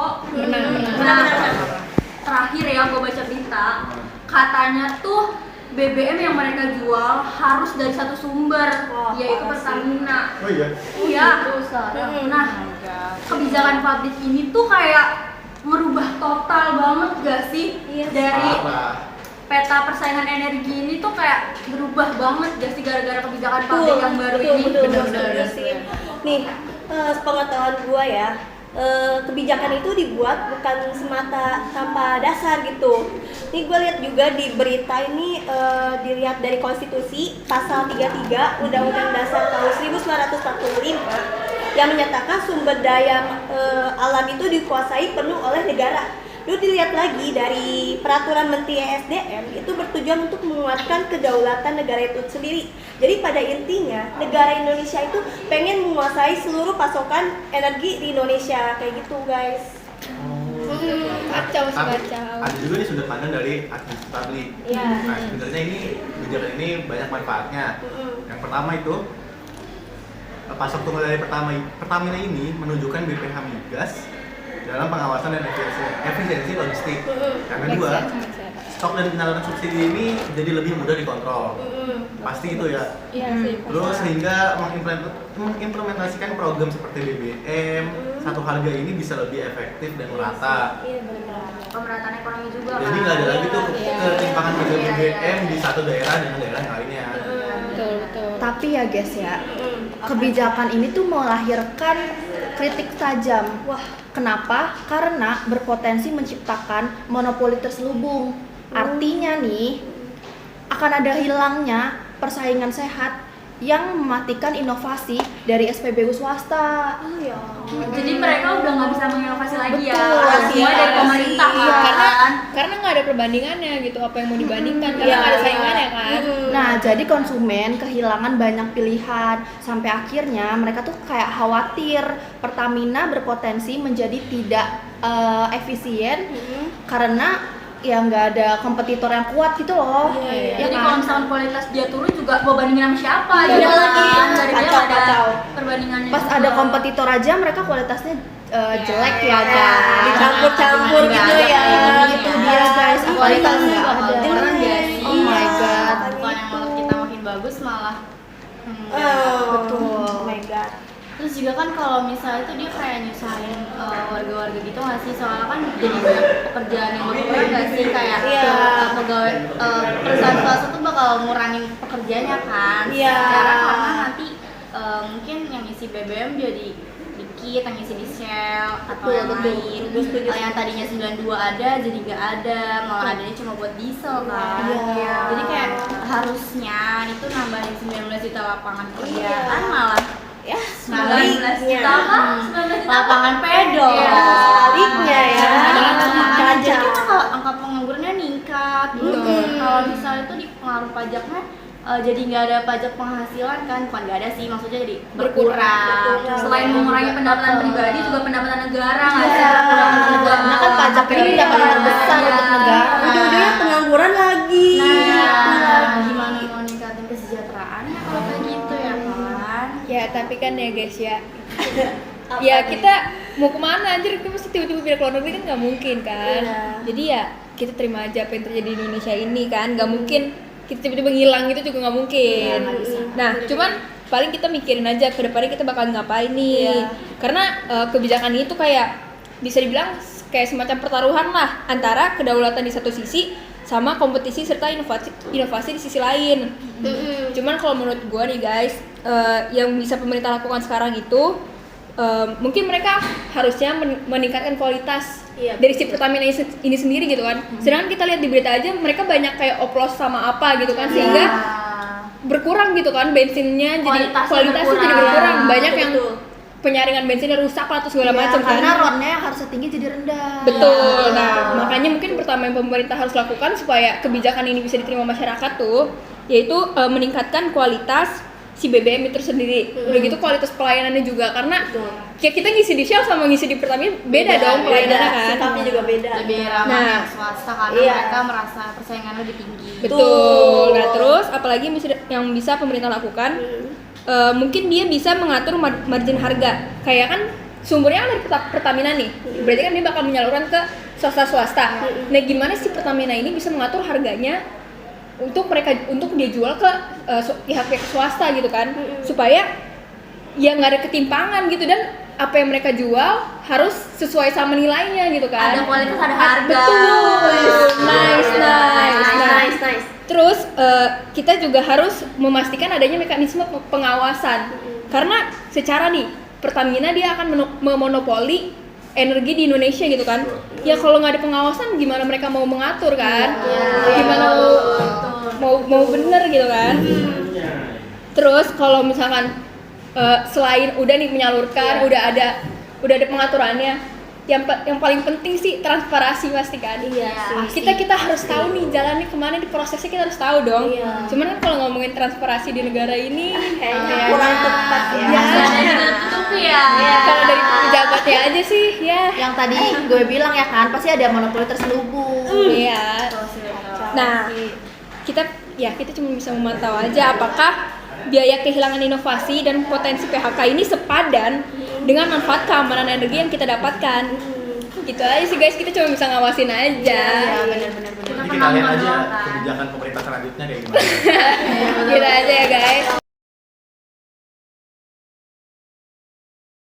kok. Benar. Terakhir ya gue baca berita, katanya tuh BBM yang mereka jual harus dari satu sumber, yaitu Pertamina. Oh iya? Iya. Nah, kebijakan publik ini tuh kayak merubah total banget gak sih? Dari peta persaingan energi ini tuh kayak berubah banget gak sih gara-gara kebijakan publik yang baru ini? Bener sih. Nih, sepengetahuan gua ya, kebijakan itu dibuat bukan semata tanpa dasar gitu. Nih gue lihat juga di berita ini, dilihat dari konstitusi pasal 33 Undang-Undang Dasar tahun 1945 yang menyatakan sumber daya alam itu dikuasai penuh oleh negara. Lalu dilihat lagi dari peraturan Menteri ESDM itu bertujuan untuk menguatkan kedaulatan negara itu sendiri. Jadi pada intinya negara Indonesia itu pengen menguasai seluruh pasokan energi di Indonesia kayak gitu guys. Kacau. Ada juga nih sudut pandang dari administrasi publik. Nah sebenarnya ini kebijakan ini banyak manfaatnya. Yang pertama itu pasok tunggal dari Pertamina ini menunjukkan BPH migas dalam pengawasan dan efisiensi logistik. Yang kedua, stok dan penyaluran subsidi ini jadi lebih mudah dikontrol. Pasti itu ya. Terus sehingga mengimplementasikan program seperti BBM satu harga ini bisa lebih efektif dan merata. Pemerataan ekonomi juga. Jadi nggak ada lagi tuh ketimpangan harga BBM di satu daerah dengan daerah yang lainnya. Betul. Tapi ya guys ya, kebijakan ini tuh melahirkan kritik tajam. Kenapa? Karena berpotensi menciptakan monopoli terselubung. Artinya nih, akan ada hilangnya persaingan sehat yang mematikan inovasi dari SPBU swasta. Jadi mereka udah nggak bisa menginovasi lagi ya. Betul. Semua dari pemerintah kan. Karena nggak ada perbandingannya gitu, apa yang mau dibandingkan karena nggak ada saingannya kan. Nah, jadi konsumen kehilangan banyak pilihan sampai akhirnya mereka tuh kayak khawatir Pertamina berpotensi menjadi tidak efisien karena ya nggak ada kompetitor yang kuat gitu loh. Ya Jadi kan? kalau misalkan kualitas dia turun juga mau bandingin sama siapa Iya gitu lagi. kan. Dari dia nggak ada Kacau. perbandingannya. Pas juga. ada kompetitor aja mereka kualitasnya jelek ya kan. Dicampur-campur gitu ya. Itu dia guys, apalagi kalau nggak ada. Orang gak sih? Oh my god. Bukan yang malah kita makin bagus malah Betul. Oh my god. Terus juga kan kalau misalnya itu dia kayak nyusahin warga-warga gitu nggak sih? Soalnya kan jadi banyak pekerjaan yang berkurang nggak sih? Kayak pegawai perusahaan swasta tuh bakal ngurangin pekerjaannya kan? Karena nanti mungkin yang isi BBM jadi dikit, yang isi di Shell atau yang lain. Yang tadinya 92 ada jadi nggak ada, malah adanya cuma buat diesel kan? Jadi kayak harusnya itu nambahin 19 juta lapangan pekerjaan malah Sebaliknya. lapangan pedol. Sebaliknya ya. Jadi kan angka penganggurannya meningkat. Kalau misalnya itu dipengaruh pajaknya jadi nggak ada pajak penghasilan kan, bukan nggak ada sih, maksudnya jadi berkurang. Selain mengurangi pendapatan pribadi juga pendapatan negara nggak sih berkurang juga. Karena kan pajak ini pendapatan terbesar untuk negara. Ujung-ujungnya pengangguran lagi. Gimana mau ningkatin kesejahteraannya kalau kayak gitu ya kan? Ya tapi kan ya guys ya, ya kita mau kemana anjir, kita mesti tiba-tiba pindah ke luar negeri kan nggak mungkin kan. Jadi ya kita terima aja apa yang terjadi di Indonesia ini kan, nggak mungkin kita tiba-tiba ngilang gitu juga nggak mungkin. Nah cuman paling kita mikirin aja ke depannya kita bakal ngapain nih, karena kebijakan ini tuh kayak bisa dibilang kayak semacam pertaruhan lah antara kedaulatan di satu sisi sama kompetisi serta inovasi di sisi lain. Cuman kalau menurut gue nih guys, yang bisa pemerintah lakukan sekarang itu mungkin mereka harusnya meningkatkan kualitas dari si Pertamina ini sendiri gitu kan. Sedangkan kita lihat di berita aja mereka banyak kayak oplos sama apa gitu kan, sehingga berkurang gitu kan bensinnya, jadi kualitasnya jadi berkurang. Banyak yang penyaringan bensinnya rusak lah atau segala macam kan. Karena ronnya yang harusnya tinggi jadi rendah. Betul. Nah, makanya mungkin pertama yang pemerintah harus lakukan supaya kebijakan ini bisa diterima masyarakat tuh, yaitu meningkatkan kualitas si BBM itu sendiri. Udah gitu kualitas pelayanannya juga, karena kayak kita ngisi di Shell sama ngisi di Pertamina beda dong pelayanannya kan. Sikapnya juga beda. Lebih ramah yang swasta karena mereka merasa persaingannya lebih tinggi. Betul. Nah, terus apalagi yang bisa pemerintah lakukan? Mungkin dia bisa mengatur margin harga. Kayak kan sumbernya kan dari Pertamina nih, berarti kan dia bakal menyalurkan ke swasta. Nah gimana sih Pertamina ini bisa mengatur harganya untuk dia jual ke pihak-pihak swasta gitu kan, supaya ya nggak ada ketimpangan gitu, dan apa yang mereka jual harus sesuai sama nilainya gitu kan. Ada kualitas, ada harga. Betul. Nice. Nice. Terus kita juga harus memastikan adanya mekanisme pengawasan. Karena secara nih Pertamina dia akan memonopoli energi di Indonesia gitu kan. Ya kalau nggak ada pengawasan gimana mereka mau mengatur kan? Gimana mau bener gitu kan? Terus kalau misalkan selain udah nih menyalurkan, udah ada pengaturannya, yang paling penting sih transparansi pasti kan. Kita harus tahu nih jalannya kemana, di prosesnya kita harus tahu dong. Cuman kan kalau ngomongin transparansi di negara ini Kayaknya kurang tepat ya. Ya. kalau dari pejabatnya aja sih ya. Yang tadi gue bilang ya kan, pasti ada monopoli terselubung. Iya. Nah, kita cuma bisa memantau aja apakah biaya kehilangan inovasi dan potensi PHK ini sepadan dengan manfaat keamanan energi yang kita dapatkan. Gitu aja sih guys, kita cuma bisa ngawasin aja. Benar. Jadi kita lihat aja kebijakan pemerintah selanjutnya kayak gimana. Gitu aja ya guys.